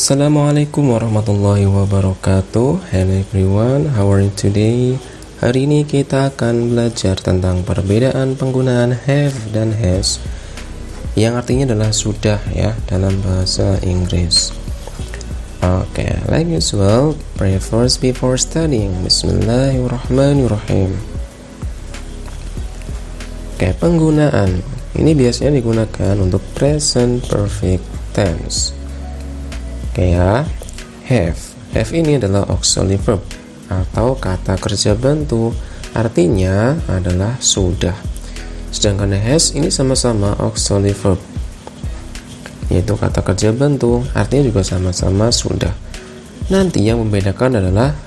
Assalamualaikum warahmatullahi wabarakatuh. Hello everyone, how are you today? Hari ini kita akan belajar tentang perbedaan penggunaan have dan has, yang artinya adalah sudah ya dalam bahasa Inggris. Oke, like usual, pray first before studying. Bismillahirrahmanirrahim. Oke, penggunaan ini biasanya digunakan untuk present perfect tense. Oke ya, have ini adalah auxiliary verb atau kata kerja bantu, artinya adalah sudah. Sedangkan has ini sama-sama auxiliary verb, yaitu kata kerja bantu, artinya juga sama-sama sudah. Nanti yang membedakan adalah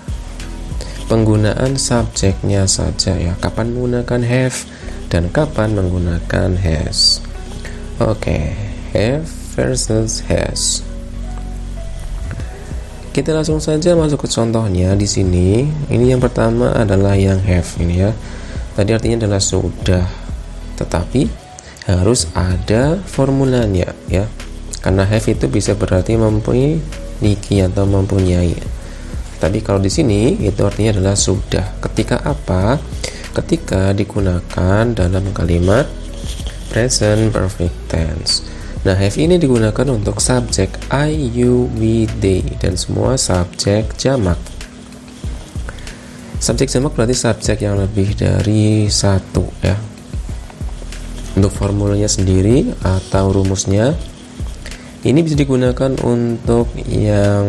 penggunaan subjeknya saja ya, kapan menggunakan have dan kapan menggunakan has. Oke, have versus has. Kita langsung saja masuk ke contohnya di sini. Ini yang pertama adalah yang have ini ya. Tadi artinya adalah sudah, tetapi harus ada formulanya ya. Karena have itu bisa berarti memiliki atau mempunyai. Tapi kalau di sini itu artinya adalah sudah. Ketika apa? Ketika digunakan dalam kalimat present perfect tense. Nah, have ini digunakan untuk subjek I, you, we, they, dan semua subjek jamak. Subjek jamak berarti subjek yang lebih dari satu ya. Untuk formulanya sendiri atau rumusnya, ini bisa digunakan untuk yang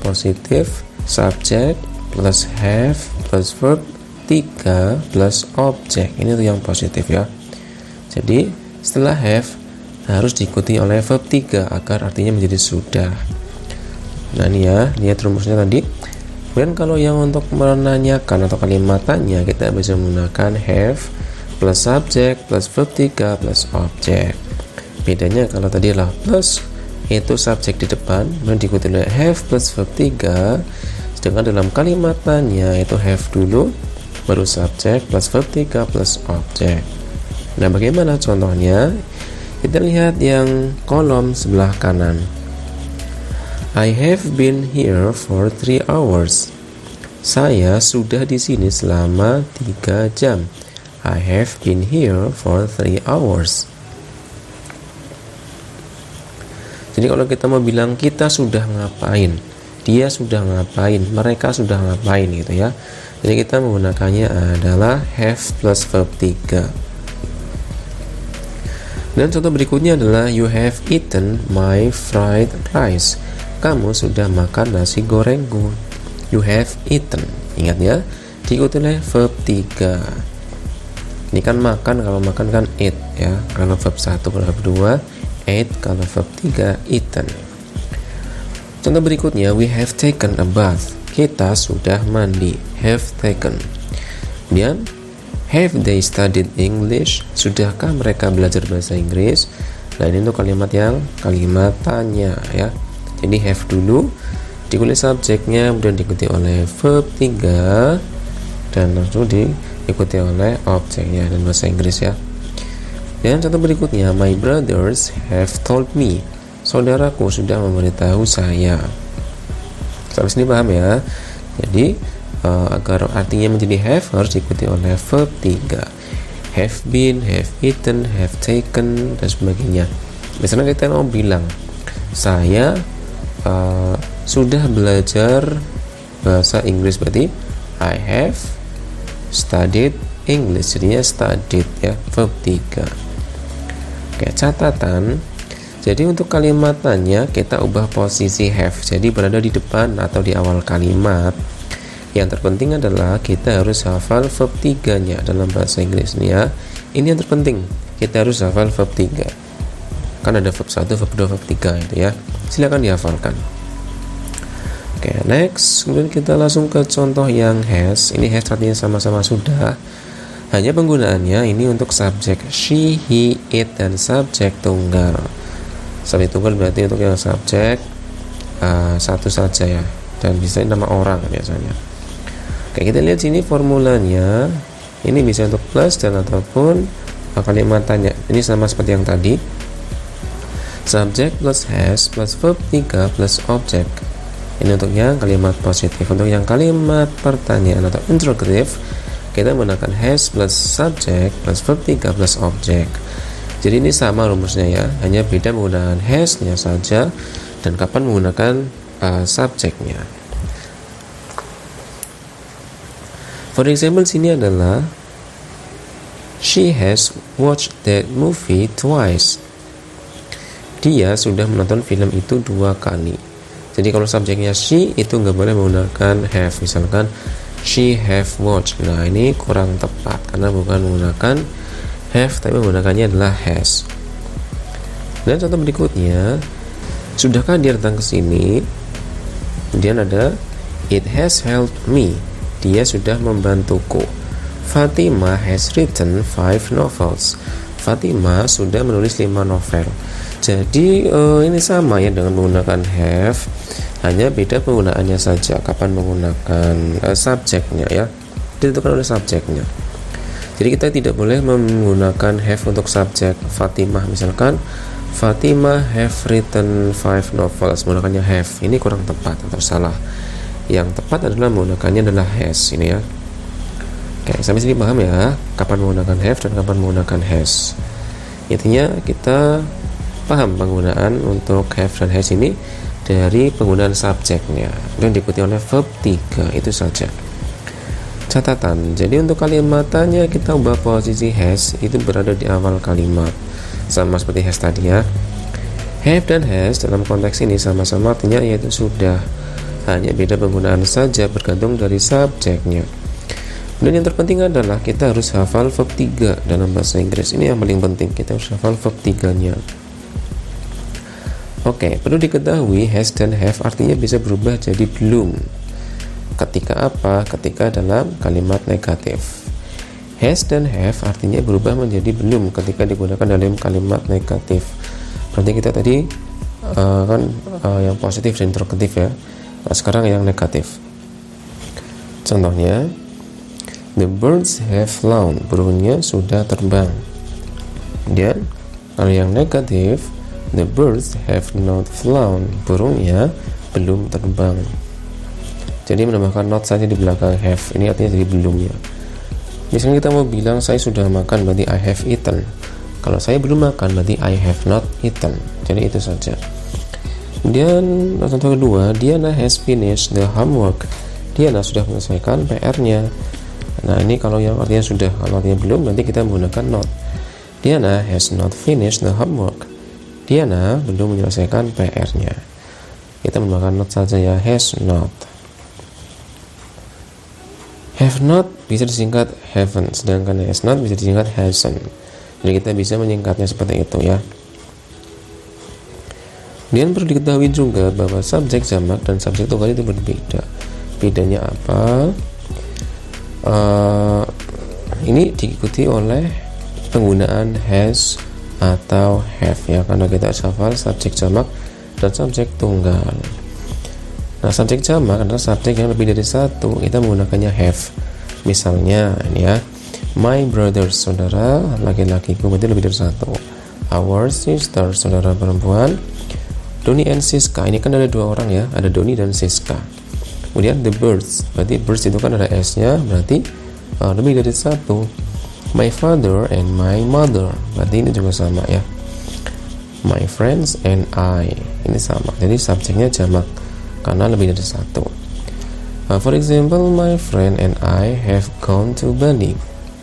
positif, subjek plus have plus verb 3 plus objek. Ini tuh yang positif ya. Jadi setelah have harus diikuti oleh verb 3 agar artinya menjadi sudah. Nah ini ya, lihat rumusnya tadi. Kemudian kalau yang untuk menanyakan atau kalimat tanya, kita bisa menggunakan have plus subject plus verb 3 plus objek. Bedanya kalau tadi adalah plus, itu subjek di depan, kemudian diikuti oleh have plus verb 3. Sedangkan dalam kalimat tanya itu have dulu, baru subjek plus verb 3 plus objek. Nah, bagaimana contohnya? Kita lihat yang kolom sebelah kanan. I have been here for 3 hours. Saya sudah di sini selama 3 jam. I have been here for 3 hours. Jadi kalau kita mau bilang kita sudah ngapain, dia sudah ngapain, mereka sudah ngapain gitu ya. Jadi kita menggunakannya adalah have plus verb 3. Dan contoh berikutnya adalah you have eaten my fried rice. Kamu sudah makan nasi gorengku. You have eaten. Ingat ya, diikuti oleh verb 3. Ini kan makan, kalau makan kan eat ya. Kalau verb 1, kalau verb 2 ate, kalau verb 3 eaten. Contoh berikutnya, we have taken a bath. Kita sudah mandi. Have taken. Kemudian have they studied English? Sudahkah mereka belajar bahasa Inggris? Nah, ini untuk kalimat tanya ya. Jadi have dulu, diikuti subjeknya, kemudian diikuti oleh verb 3 dan langsung diikuti oleh objeknya dan bahasa Inggris ya. Dan contoh berikutnya, my brothers have told me. Saudaraku sudah memberitahu saya. Sampai sini paham ya? Jadi agar artinya menjadi have harus diikuti oleh verb 3. Have been, have eaten, have taken, dan sebagainya. Misalnya kita mau bilang saya sudah belajar bahasa Inggris, berarti I have studied English. Jadinya studied ya, verb 3. Oke, catatan. Jadi untuk kalimat tanya kita ubah posisi have, jadi berada di depan atau di awal kalimat. Yang terpenting adalah kita harus hafal verb 3-nya dalam bahasa Inggris nih ya. Ini yang terpenting, kita harus hafal verb 3. Kan ada verb 1, verb 2, verb 3 itu ya. Silakan dihafalkan. Oke, next. Kemudian kita langsung ke contoh yang has. Ini has artinya sama-sama sudah. Hanya penggunaannya ini untuk subjek she, he, it, dan subjek tunggal. Subjek tunggal berarti untuk yang subjek satu saja ya. Dan bisa nama orang biasanya. Oke, kita lihat sini formulanya. Ini bisa untuk plus dan ataupun kalimat tanya. Ini sama seperti yang tadi. subject plus has plus verb 3 plus object. Ini untuk yang kalimat positif. Untuk yang kalimat pertanyaan atau interrogative, kita menggunakan has plus subject plus verb 3 plus object. Jadi ini sama rumusnya ya, hanya beda menggunakan has-nya saja dan kapan menggunakan subjeknya. For example, sini adalah she has watched that movie twice. Dia sudah menonton film itu 2 kali. Jadi kalau subjeknya she itu nggak boleh menggunakan have. Misalkan she have watched. Nah ini kurang tepat karena bukan menggunakan have tapi menggunakannya adalah has. Dan contoh berikutnya, sudahkah dia datang ke sini? Kemudian ada it has helped me. Dia sudah membantuku. Fatima has written 5 novels. Fatima sudah menulis 5 novel. Jadi ini sama ya dengan menggunakan have, hanya beda penggunaannya saja, kapan menggunakan subjeknya ya, ditentukan oleh subjeknya. Jadi kita tidak boleh menggunakan have untuk subjek Fatimah. Misalkan Fatima have written 5 novels, menggunakannya have, ini kurang tepat atau salah. Yang tepat adalah menggunakannya adalah has ini ya. Oke, sampai sini paham ya kapan menggunakan have dan kapan menggunakan has. Intinya kita paham penggunaan untuk have dan has ini dari penggunaan subjeknya dan diikuti oleh verb 3 itu saja. Catatan, jadi untuk kalimat tanya kita ubah posisi has itu berada di awal kalimat, sama seperti has tadi ya. Have dan has dalam konteks ini sama-sama artinya yaitu sudah, hanya beda penggunaan saja bergantung dari subjeknya. Dan yang terpenting adalah kita harus hafal verb 3 dalam bahasa Inggris. Ini yang paling penting, kita harus hafal verb 3-nya. Oke, perlu diketahui has dan have artinya bisa berubah jadi belum. Ketika apa? Ketika dalam kalimat negatif. Has dan have artinya berubah menjadi belum ketika digunakan dalam kalimat negatif. Berarti kita tadi yang positif dan interrogatif ya. Nah, sekarang yang negatif. Contohnya, the birds have flown. Burungnya sudah terbang. Kemudian kalau yang negatif, the birds have not flown. Burungnya belum terbang. Jadi menambahkan not saja di belakang have. Ini artinya jadi belum ya. Misalnya kita mau bilang saya sudah makan, berarti I have eaten. Kalau saya belum makan, berarti I have not eaten. Jadi itu saja. Kemudian contoh kedua, Diana has finished the homework. Diana sudah menyelesaikan PR-nya. Nah ini kalau yang artinya sudah, kalau artinya belum, nanti kita menggunakan not. Diana has not finished the homework. Diana belum menyelesaikan PR-nya. Kita menggunakan not saja ya, has not. Have not bisa disingkat haven't, sedangkan has not bisa disingkat hasn't. Jadi kita bisa menyingkatnya seperti itu ya. Kemudian perlu diketahui juga bahwa subjek jamak dan subjek tunggal itu berbeda. Bedanya apa? Ini diikuti oleh penggunaan has atau have ya, karena kita harus hafal subjek jamak dan subjek tunggal. Nah, subjek jamak adalah subjek yang lebih dari satu, kita menggunakannya have. Misalnya ini ya, my brothers, saudara laki-lakiku, berarti lebih dari satu. Our sister, saudara perempuan. Doni and Siska, ini kan ada 2 orang ya, ada Doni dan Siska. Kemudian the birds, berarti birds itu kan ada s-nya, berarti lebih dari satu. My father and my mother, berarti ini juga sama ya. My friends and I, ini sama. Jadi subjeknya jamak karena lebih dari satu. For example, my friend and I have gone to Bali.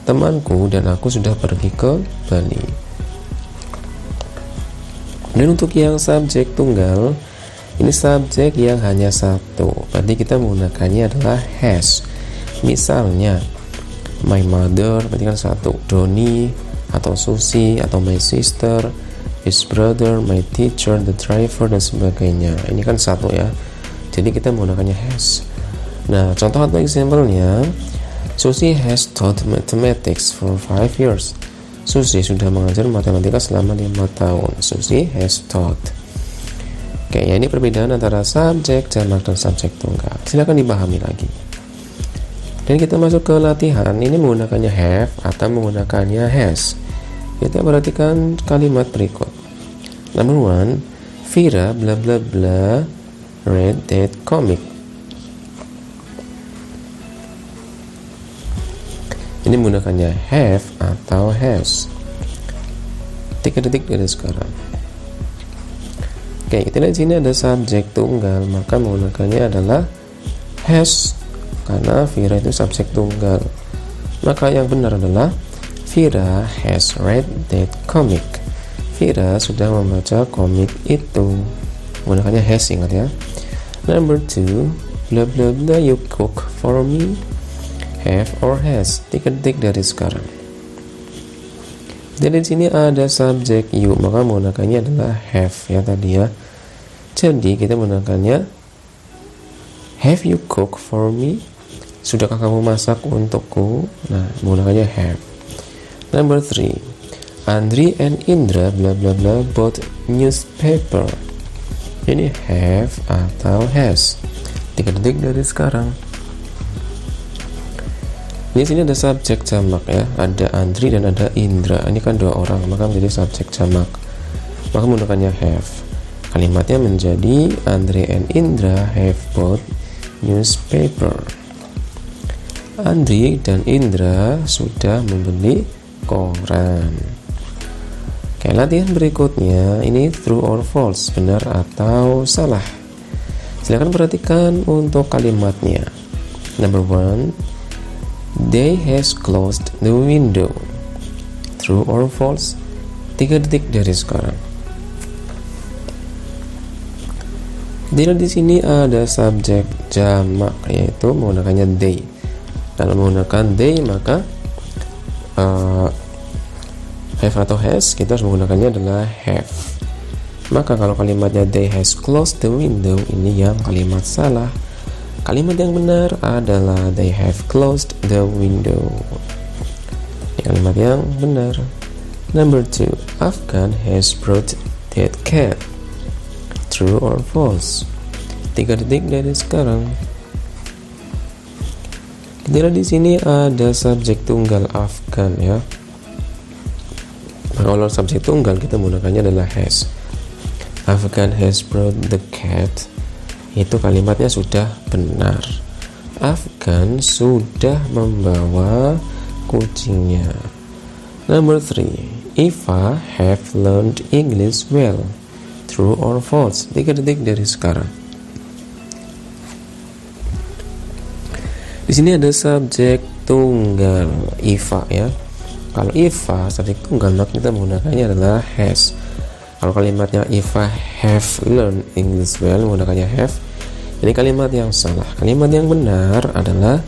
Temanku dan aku sudah pergi ke Bali. Dan untuk yang subjek tunggal, ini subjek yang hanya satu, berarti kita menggunakannya adalah has. Misalnya my mother berarti kan satu, Doni atau Susi atau my sister, his brother, my teacher, the driver dan sebagainya. Ini kan satu ya, jadi kita menggunakannya has. Nah, contoh atau example-nya, Susi has taught mathematics for 5 years. Susi sudah mengajar matematika selama 5 tahun. Susi has taught. Oke, ya ini perbedaan antara subjek jamak dan subjek tunggal. Silakan dipahami lagi. Dan kita masuk ke latihan. Ini menggunakannya have atau menggunakannya has. Kita perhatikan kalimat berikut. Number 1, Vira bla bla bla read that comic. Ini menggunakannya have atau has. 3 detik dari sekarang. Oke, kita lihat sini ada subjek tunggal, maka menggunakannya adalah has karena Vira itu subjek tunggal. Maka yang benar adalah Vira has read that comic. Vira sudah membaca komik itu. Menggunakannya has, ingat ya. Number 2, bla bla bla you cook for me. Have or has. 3 detik dari sekarang. Jadi di sini ada subjek you, maka menggunakannya adalah have ya tadi ya. Jadi kita menggunakannya have you cook for me? Sudahkah kamu masak untukku? Nah, menggunakannya have. Number 3, Andri and Indra bla bla bla bought newspaper. Ini have atau has. 3 detik dari sekarang. Di sini ada subjek jamak ya, ada Andri dan ada Indra. Ini kan 2 orang, maka menjadi subjek jamak. Maka menggunakannya have. Kalimatnya menjadi Andri and Indra have bought newspaper. Andri dan Indra sudah membeli koran. Oke, latihan berikutnya ini true or false, benar atau salah. Silakan perhatikan untuk kalimatnya. Number 1, they has closed the window. True or false? 3 detik dari sekarang. Jadi di sini ada subjek jamak yaitu menggunakannya they. Kalau menggunakan they maka have atau has kita harus menggunakannya adalah have. Maka kalau kalimatnya they has closed the window, ini yang kalimat salah. Kalimat yang benar adalah they have closed the window. Ini kalimat yang benar. Number 2, Afgan has brought that cat. True or false? 3 detik dari sekarang. Jadi di sini ada subjek tunggal Afgan ya. Kalau subjek tunggal kita menggunakannya adalah has. Afgan has brought the cat. Itu kalimatnya sudah benar. Afgan sudah membawa kucingnya. Number 3, Eva have learned English well. True or false? 3 detik dari sekarang. Di sini ada subjek tunggal Eva ya. Kalau Eva subjek tunggal maka kita menggunakannya adalah has. Kalau kalimatnya Eva have learned English well menggunakannya have. Ini kalimat yang salah. Kalimat yang benar adalah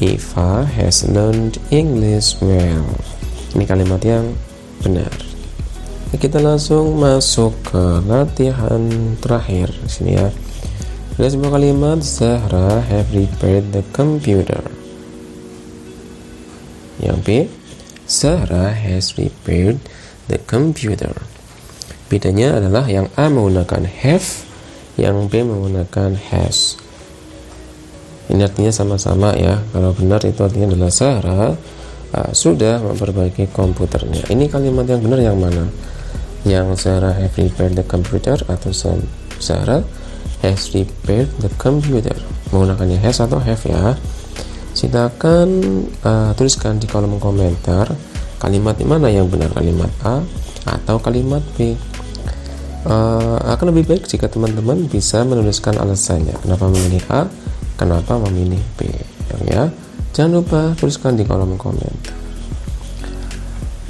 Eva has learned English well. Ini kalimat yang benar. Kita langsung masuk ke latihan terakhir di sini ya. Ada sebuah kalimat, Zahra have repaired the computer. Yang B, Zahra has repaired the computer. Bedanya adalah yang A menggunakan have, yang B menggunakan has. Ini artinya sama-sama ya. Kalau benar itu artinya adalah Zahra sudah memperbaiki komputernya. Ini kalimat yang benar yang mana? Yang Zahra have repaired the computer atau Zahra has repaired the computer? Menggunakannya has atau have ya. Silakan tuliskan di kolom komentar kalimat mana yang benar, kalimat A atau kalimat B. Akan lebih baik jika teman-teman bisa menuliskan alasannya kenapa memilih A, kenapa memilih B ya. Jangan lupa tuliskan di kolom komentar.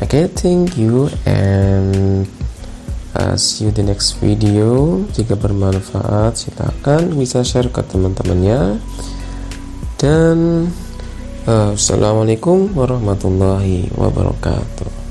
Okay, thank you and see you the next video. Jika bermanfaat silakan bisa share ke teman-temannya. Dan assalamualaikum warahmatullahi wabarakatuh.